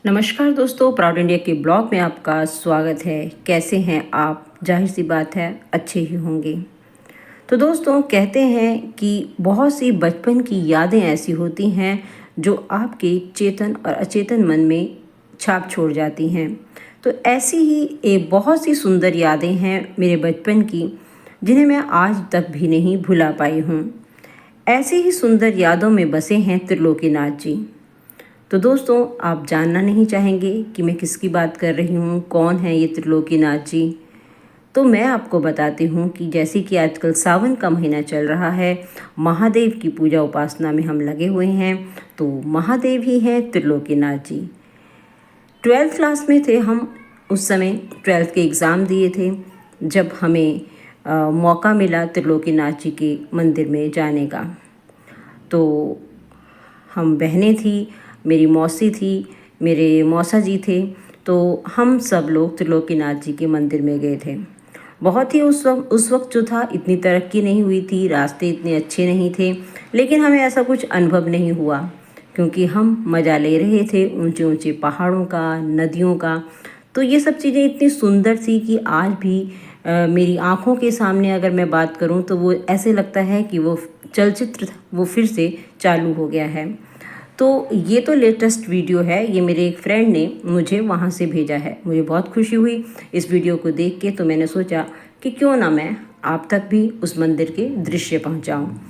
नमस्कार दोस्तों, proud India के ब्लॉग में आपका स्वागत है। कैसे हैं आप? जाहिर सी बात है अच्छे ही होंगे। तो दोस्तों, कहते हैं कि बहुत सी बचपन की यादें ऐसी होती हैं जो आपके चेतन और अचेतन मन में छाप छोड़ जाती हैं। तो ऐसी ही एक बहुत सी सुंदर यादें हैं मेरे बचपन की, जिन्हें मैं आज तक भी नहीं भुला पाई हूँ। ऐसी ही सुंदर यादों में बसे हैं त्रिलोकीनाथ जी। तो दोस्तों, आप जानना नहीं चाहेंगे कि मैं किसकी बात कर रही हूँ, कौन है ये त्रिलोकीनाथ जी? तो मैं आपको बताती हूँ कि जैसे कि आजकल सावन का महीना चल रहा है, महादेव की पूजा उपासना में हम लगे हुए हैं। तो महादेव ही हैं त्रिलोकीनाथ जी। 12th क्लास में थे हम उस समय, 12th के एग्ज़ाम दिए थे जब हमें मौका मिला त्रिलोकीनाथ जी के मंदिर में जाने का। तो हम बहनें थी, मेरी मौसी थी, मेरे मौसा जी थे। तो हम सब लोग त्रिलोकीनाथ जी के मंदिर में गए थे। बहुत ही उस वक्त जो था, इतनी तरक्की नहीं हुई थी, रास्ते इतने अच्छे नहीं थे, लेकिन हमें ऐसा कुछ अनुभव नहीं हुआ क्योंकि हम मज़ा ले रहे थे ऊंचे ऊंचे पहाड़ों का, नदियों का। तो ये सब चीज़ें इतनी सुंदर थी कि आज भी मेरी आँखों के सामने अगर मैं बात करूँ तो वो ऐसे लगता है कि वो चलचित्र वो फिर से चालू हो गया है। तो ये तो लेटेस्ट वीडियो है, ये मेरे एक फ्रेंड ने मुझे वहाँ से भेजा है। मुझे बहुत खुशी हुई इस वीडियो को देख के, तो मैंने सोचा कि क्यों ना मैं आप तक भी उस मंदिर के दृश्य पहुँचाऊँ।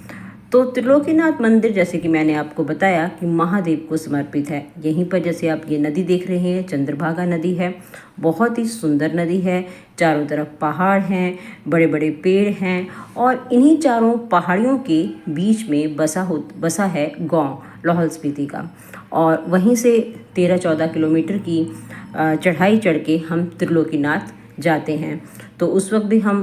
तो त्रिलोकीनाथ मंदिर, जैसे कि मैंने आपको बताया, कि महादेव को समर्पित है। यहीं पर जैसे आप ये नदी देख रहे हैं, चंद्रभागा नदी है। बहुत ही सुंदर नदी है, चारों तरफ पहाड़ हैं, बड़े बड़े पेड़ हैं, और इन्हीं चारों पहाड़ियों के बीच में बसा है गांव लाहौल स्पीति का। और वहीं से 13-14 किलोमीटर की चढ़ाई चढ़ के हम त्रिलोकीनाथ जाते हैं। तो उस वक्त भी हम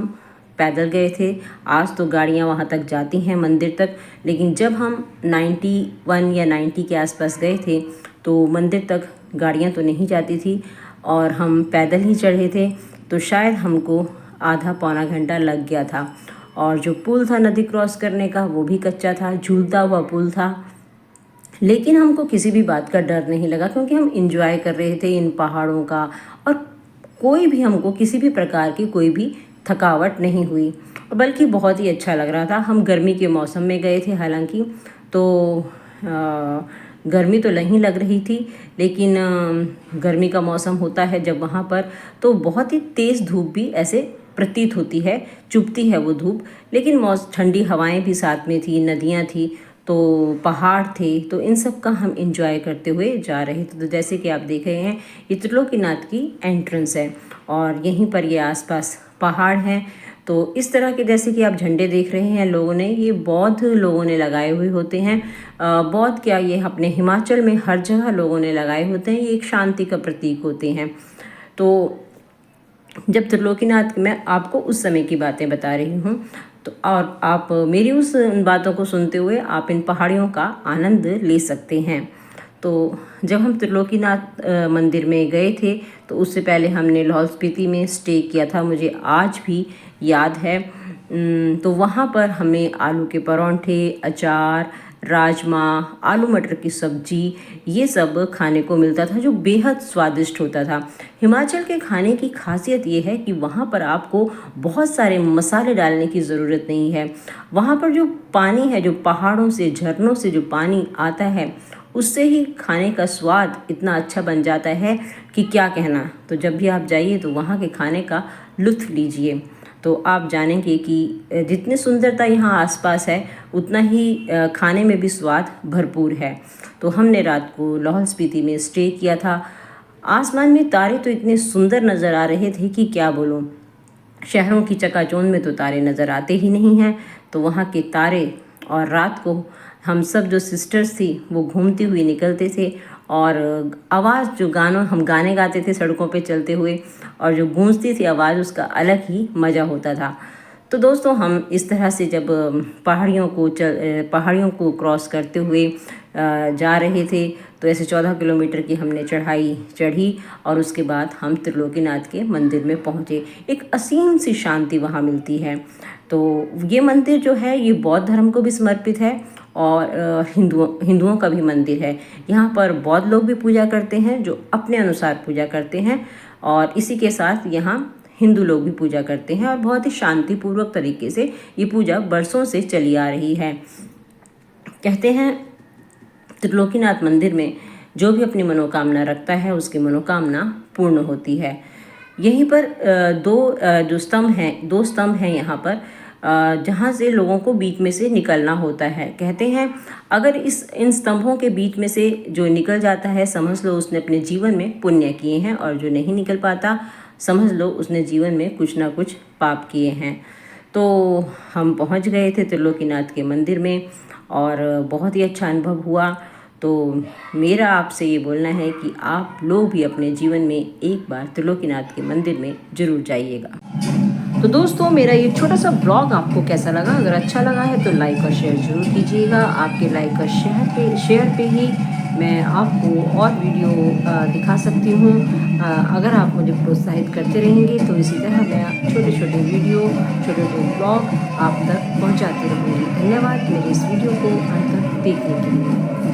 पैदल गए थे। आज तो गाड़ियाँ वहाँ तक जाती हैं मंदिर तक, लेकिन जब हम 91 या 90 के आसपास गए थे तो मंदिर तक गाड़ियाँ तो नहीं जाती थी और हम पैदल ही चढ़े थे। तो शायद हमको आधा पौना घंटा लग गया था। और जो पुल था नदी क्रॉस करने का, वो भी कच्चा था, झूलता हुआ पुल था। लेकिन हमको किसी भी बात का डर नहीं लगा क्योंकि हम इंजॉय कर रहे थे इन पहाड़ों का, और कोई भी हमको किसी भी प्रकार की कोई भी थकावट नहीं हुई, बल्कि बहुत ही अच्छा लग रहा था। हम गर्मी के मौसम में गए थे हालांकि, तो गर्मी तो नहीं लग रही थी, लेकिन गर्मी का मौसम होता है जब वहाँ पर, तो बहुत ही तेज़ धूप भी ऐसे प्रतीत होती है, चुभती है वो धूप। लेकिन ठंडी हवाएं भी साथ में थी, नदियाँ थी, तो पहाड़ थे, तो इन सब का हम इंजॉय करते हुए जा रहे थे। तो जैसे कि आप देख रहे हैं, ये त्रिलोकीनाथ की एंट्रेंस है और यहीं पर ये आसपास पहाड़ हैं। तो इस तरह के, जैसे कि आप झंडे देख रहे हैं लोगों ने, ये बौद्ध लोगों ने लगाए हुए होते हैं। बौद्ध क्या, ये अपने हिमाचल में हर जगह लोगों ने लगाए होते हैं। ये एक शांति का प्रतीक होते हैं। तो जब त्रिलोकीनाथ, मैं आपको उस समय की बातें बता रही हूँ, तो और आप मेरी उस उन बातों को सुनते हुए आप इन पहाड़ियों का आनंद ले सकते हैं। तो जब हम त्रिलोकीनाथ मंदिर में गए थे, तो उससे पहले हमने लाहौल स्पीति में स्टे किया था, मुझे आज भी याद है। तो वहाँ पर हमें आलू के परांठे, अचार, राजमा, आलू मटर की सब्जी, ये सब खाने को मिलता था, जो बेहद स्वादिष्ट होता था। हिमाचल के खाने की खासियत ये है कि वहाँ पर आपको बहुत सारे मसाले डालने की ज़रूरत नहीं है। वहाँ पर जो पानी है, जो पहाड़ों से, झरनों से जो पानी आता है, उससे ही खाने का स्वाद इतना अच्छा बन जाता है कि क्या कहना। तो जब भी आप जाइए तो वहाँ के खाने का लुत्फ़ लीजिए, तो आप जानेंगे कि जितनी सुंदरता यहाँ आसपास है, उतना ही खाने में भी स्वाद भरपूर है। तो हमने रात को लाहौल स्पीति में स्टे किया था। आसमान में तारे तो इतने सुंदर नज़र आ रहे थे कि क्या बोलूँ। शहरों की चकाचौंध में तो तारे नज़र आते ही नहीं हैं, तो वहाँ के तारे, और रात को हम सब जो सिस्टर्स थी वो घूमती हुई निकलते थे, और आवाज़, जो गानों हम गाने गाते थे सड़कों पे चलते हुए, और जो गूंजती थी आवाज़, उसका अलग ही मज़ा होता था। तो दोस्तों, हम इस तरह से जब पहाड़ियों को क्रॉस करते हुए जा रहे थे, तो ऐसे 14 किलोमीटर की हमने चढ़ाई चढ़ी, और उसके बाद हम त्रिलोकीनाथ के मंदिर में पहुँचे। एक असीम सी शांति वहाँ मिलती है। तो ये मंदिर जो है, ये बौद्ध धर्म को भी समर्पित है, और हिंदुओं का भी मंदिर है। यहाँ पर बौद्ध लोग भी पूजा करते हैं जो अपने अनुसार पूजा करते हैं, और इसी के साथ यहाँ हिंदू लोग भी पूजा करते हैं, और बहुत ही शांतिपूर्वक तरीके से ये पूजा बरसों से चली आ रही है। कहते हैं त्रिलोकीनाथ मंदिर में जो भी अपनी मनोकामना रखता है उसकी मनोकामना पूर्ण होती है। यहीं पर दो स्तंभ हैं यहाँ पर, जहाँ से लोगों को बीच में से निकलना होता है। कहते हैं अगर इन स्तंभों के बीच में से जो निकल जाता है, समझ लो उसने अपने जीवन में पुण्य किए हैं, और जो नहीं निकल पाता समझ लो उसने जीवन में कुछ ना कुछ पाप किए हैं। तो हम पहुँच गए थे त्रिलोकीनाथ के मंदिर में, और बहुत ही अच्छा अनुभव हुआ। तो मेरा आपसे ये बोलना है कि आप लोग भी अपने जीवन में एक बार त्रिलोकीनाथ के मंदिर में ज़रूर जाइएगा। तो दोस्तों, मेरा ये छोटा सा ब्लॉग आपको कैसा लगा? अगर अच्छा लगा है तो लाइक और शेयर ज़रूर कीजिएगा। आपके लाइक और शेयर पे ही मैं आपको और वीडियो दिखा सकती हूँ। अगर आप मुझे प्रोत्साहित करते रहेंगे तो इसी तरह मैं छोटे छोटे वीडियो, छोटे छोटे ब्लॉग आप तक पहुँचाती रहूँगी। धन्यवाद मेरे इस वीडियो को अंत तक देखने के लिए।